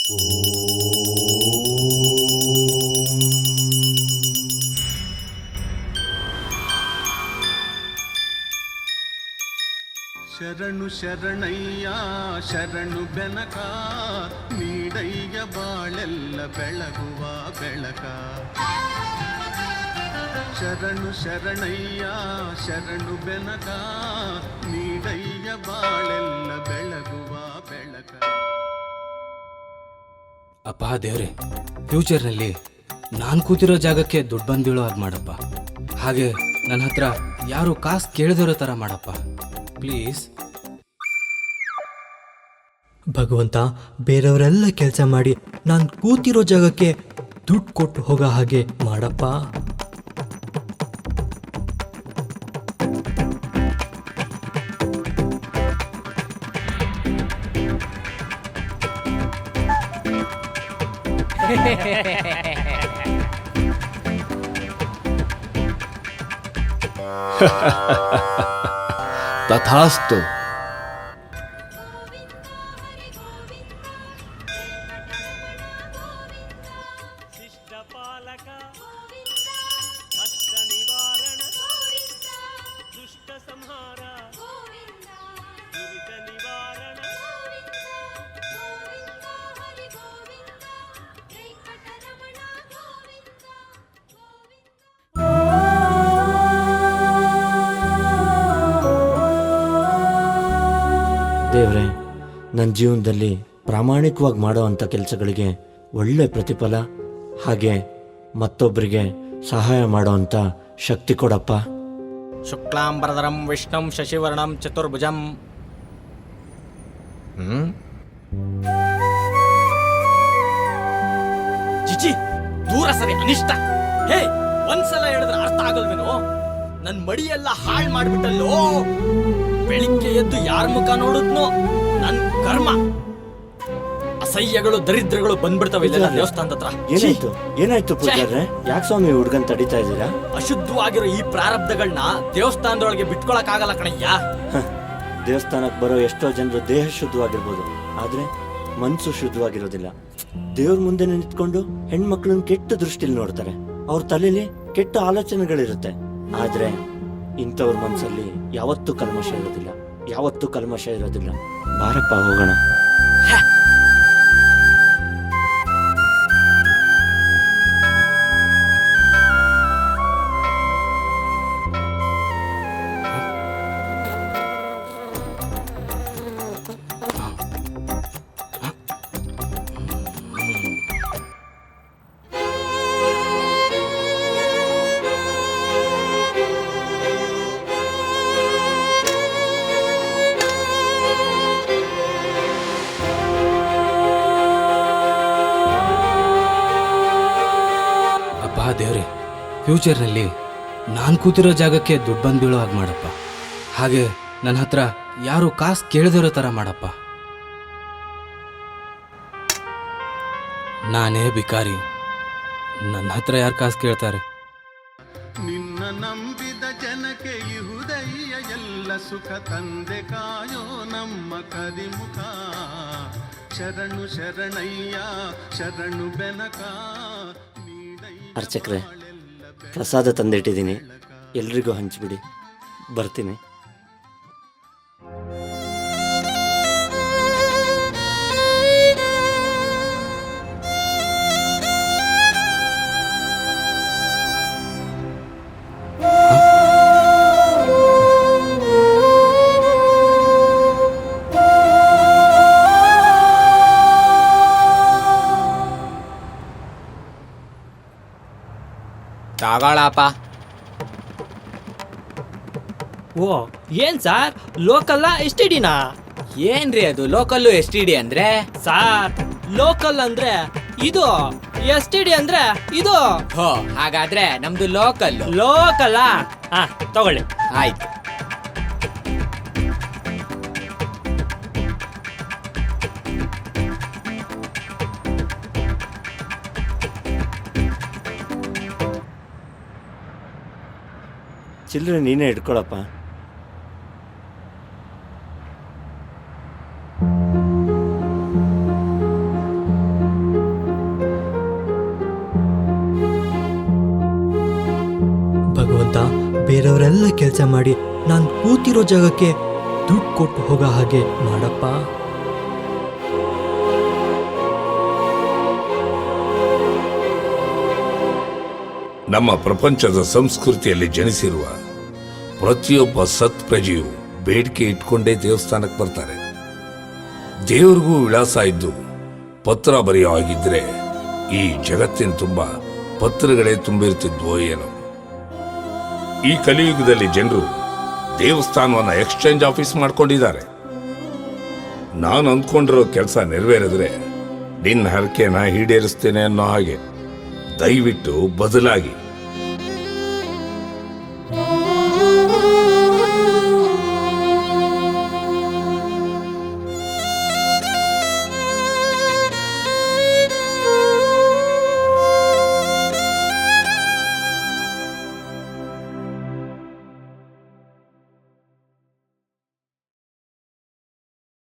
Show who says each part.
Speaker 1: ಶರಣು ಶರಣಯ್ಯ ಶರಣು ಬೆನಕ ನೀಡಯ್ಯ ಬಾಳೆಲ್ಲ ಬೆಳಗುವ ಬೆಳಕ. ಶರಣು ಶರಣಯ್ಯ ಶರಣು ಬೆನಕ ನೀಡಯ್ಯ ಬಾಳೆಲ್ಲ ಬೆಳಗುವ ಬೆಳಕ.
Speaker 2: ಅಪ್ಪ ದೇವ್ರೆ, ಫ್ಯೂಚರ್ನಲ್ಲಿ ನಾನು ಕೂತಿರೋ ಜಾಗಕ್ಕೆ ದುಡ್ಡು ಬಂದಿಳೋ ಹಾಗೆ ಮಾಡಪ್ಪ. ಹಾಗೆ ನನ್ನ ಹತ್ರ ಯಾರು ಕಾಸು ಕೇಳಿದಿರೋ ಥರ ಮಾಡಪ್ಪ ಪ್ಲೀಸ್.
Speaker 3: ಭಗವಂತ, ಬೇರೆಯವರೆಲ್ಲ ಕೆಲಸ ಮಾಡಿ ನಾನು ಕೂತಿರೋ ಜಾಗಕ್ಕೆ ದುಡ್ಡು ಕೊಟ್ಟು ಹೋಗೋ ಹಾಗೆ ಮಾಡಪ್ಪ.
Speaker 4: ತಥಾಸ್ತು.
Speaker 5: ದೇವ್ರೆ, ನನ್ನ ಜೀವನದಲ್ಲಿ ಪ್ರಾಮಾಣಿಕವಾಗಿ ಮಾಡೋ ಅಂಥ ಕೆಲಸಗಳಿಗೆ ಒಳ್ಳೆ ಪ್ರತಿಫಲ, ಹಾಗೆ ಮತ್ತೊಬ್ಬರಿಗೆ ಸಹಾಯ ಮಾಡೋ ಅಂಥ ಶಕ್ತಿ ಕೊಡಪ್ಪ.
Speaker 6: ಶುಕ್ಲಾಂಬರಧರಂ ವಿಷ್ಣುಂ ಶಶಿವರ್ಣಂ ಚತುರ್ಭುಜಂ. ಚಿಚಿ, ದೂರ ಸರಿ, ಅನಿಷ್ಟ. ಹೇ, ಒಂದ್ಸಲ ಹೇಳಿದ್ರೆ ಅರ್ಥ ಆಗಲ್ವೇನೋ? ನನ್ ಮಡಿಯೆಲ್ಲ ಹಾಳು ಮಾಡ್ಬಿಟ್ಟಲ್ಲೋ. ಬೆಳಿಗ್ಗೆ ಎದ್ದು ಯಾರ ಮುಖ ನೋಡುದ್ನೋ ನನ್ ಕರ್ಮ. ಅಸಹ್ಯಗಳು ದರಿದ್ರಗಳು ಬಂದ್ಬಿಡ್ತಾವೆ ಇಲ್ಲೆಲ್ಲ ದೇವಸ್ಥಾನದ ಹತ್ರ.
Speaker 5: ಏನಾಯ್ತು ಏನಾಯ್ತು ಪೂಜಾರ್ರೆ? ಯಾಕೆ ಸ್ವಾಮಿ ಹುಡ್ಗನ್ ತಡಿತಾ ಇದ್ದೀರಾ?
Speaker 6: ಅಶುದ್ಧವಾಗಿರೋ ಈ ಪ್ರಾರಬ್ಧಗಳನ್ನ ದೇವಸ್ಥಾನದೊಳಗೆ ಬಿಟ್ಕೊಳಕ್ ಆಗಲ್ಲ ಕಣಯ್ಯ.
Speaker 5: ದೇವಸ್ಥಾನಕ್ಕೆ ಬರೋ ಎಷ್ಟೋ ಜನರು ದೇಹ ಶುದ್ಧವಾಗಿರ್ಬೋದು, ಆದ್ರೆ ಮನ್ಸು ಶುದ್ಧವಾಗಿರೋದಿಲ್ಲ. ದೇವ್ರ ಮುಂದೆ ನಿಂತ್ಕೊಂಡು ಹೆಣ್ಮಕ್ಳನ್ನ ಕೆಟ್ಟ ದೃಷ್ಟಿಲಿ ನೋಡ್ತಾರೆ. ಅವ್ರ ತಲೆಯಲ್ಲಿ ಕೆಟ್ಟ ಆಲೋಚನೆಗಳಿರುತ್ತೆ. ಆದ್ರೆ ಇಂಥವ್ರ ಮನ್ಸಲ್ಲಿ ಯಾವತ್ತೂ ಕಲ್ಮಶ ಇರೋದಿಲ್ಲ, ಯಾವತ್ತೂ ಕಲ್ಮಶ ಇರೋದಿಲ್ಲ. ಬಾರಪ್ಪ ಹೋಗೋಣ.
Speaker 2: ದೇವ್ರೆ, ಫ್ಯೂಚರ್ನಲ್ಲಿ ನಾನು ಕೂತಿರೋ ಜಾಗಕ್ಕೆ ದುಡ್ಡು ಬಂದು ಬೀಳೋ ಹಾಗೆ ಮಾಡಪ್ಪ. ಹಾಗೆ ನನ್ನ ಹತ್ರ ಯಾರು ಕಾಸು ಕೇಳಿದಿರೋ ಥರ ಮಾಡಪ್ಪ. ನಾನೇ ಬಿಕಾರಿ, ನನ್ನ ಹತ್ರ ಯಾರು ಕಾಸು ಕೇಳ್ತಾರೆ?
Speaker 1: ನಿನ್ನ ನಂಬಿದ ಜನಕ್ಕೆ ಇಹುದಯ್ಯ ಎಲ್ಲ ಸುಖ ತಂದೆ ಕಾಯೋ ನಮ್ಮ ಕರಿಮುಖ. ಶರಣು ಶರಣಯ್ಯ ಶರಣು ಬೆನಕ.
Speaker 5: ಅರ್ಚಕ್ರೆ, ಪ್ರಸಾದ ತಂದಿಟ್ಟಿದ್ದೀನಿ, ಎಲ್ರಿಗೂ ಹಂಚ್ಬಿಡಿ. ಬರ್ತೀನಿ.
Speaker 6: ತಗೊಳಪ್ಪ.
Speaker 3: ಓ, ಏನ್ ಸಾರ್, ಲೋಕಲ್ಲ ಎಸ್ ಟಿ ಡಿನಾ?
Speaker 6: ಏನ್ರಿ ಅದು ಲೋಕಲ್ಲು ಎಸ್ ಟಿ ಡಿ ಅಂದ್ರೆ?
Speaker 3: ಸಾರ್, ಲೋಕಲ್ ಅಂದ್ರೆ ಇದು, ಎಸ್ ಟಿ ಡಿ ಅಂದ್ರೆ ಇದು.
Speaker 6: ಹೋ, ಹಾಗಾದ್ರೆ ನಮ್ದು ಲೋಕಲ್.
Speaker 3: ಲೋಕಲ್ಲ? ಹಾ, ತಗೊಳ್ಳಿ.
Speaker 6: ಆಯ್ತು.
Speaker 5: ಚಿಲ್ಲರೆ ನೀನೇ ಇಟ್ಕೊಳಪ್ಪ.
Speaker 3: ಬೇರೆಯವರೆಲ್ಲ ಕೆಲಸ ಮಾಡಿ ನಾನು ಕೂತಿರೋ ಜಾಗಕ್ಕೆ ದುಡ್ಡು ಕೊಟ್ಟು ಹೋಗೋ ಹಾಗೆ ಮಾಡಪ್ಪ.
Speaker 4: ನಮ್ಮ ಪ್ರಪಂಚದ ಸಂಸ್ಕೃತಿಯಲ್ಲಿ ಜನಿಸಿರುವ ಪ್ರತಿಯೊಬ್ಬ ಸತ್ಪ್ರಜೆಯು ಬೇಡಿಕೆ ಇಟ್ಕೊಂಡೇ ದೇವಸ್ಥಾನಕ್ಕೆ ಬರ್ತಾರೆ. ದೇವ್ರಿಗೂ ವಿಳಾಸ ಇದ್ದು ಪತ್ರ ಬರೆಯೋ ಆಗಿದ್ರೆ ಈ ಜಗತ್ತಿನ ತುಂಬ ಪತ್ರಗಳೇ ತುಂಬಿರ್ತಿದ್ವೋ ಏನೋ. ಈ ಕಲಿಯುಗದಲ್ಲಿ ಜನರು ದೇವಸ್ಥಾನವನ್ನ ಎಕ್ಸ್ಚೇಂಜ್ ಆಫೀಸ್ ಮಾಡ್ಕೊಂಡಿದ್ದಾರೆ. ನಾನು ಅಂದ್ಕೊಂಡಿರೋ ಕೆಲಸ ನೆರವೇರಿದ್ರೆ ನಿನ್ನ ಹರಕೆನ ಈಡೇರಿಸ್ತೇನೆ ಅನ್ನೋ ಹಾಗೆ. ದಯವಿಟ್ಟು ಬದಲಾಗಿ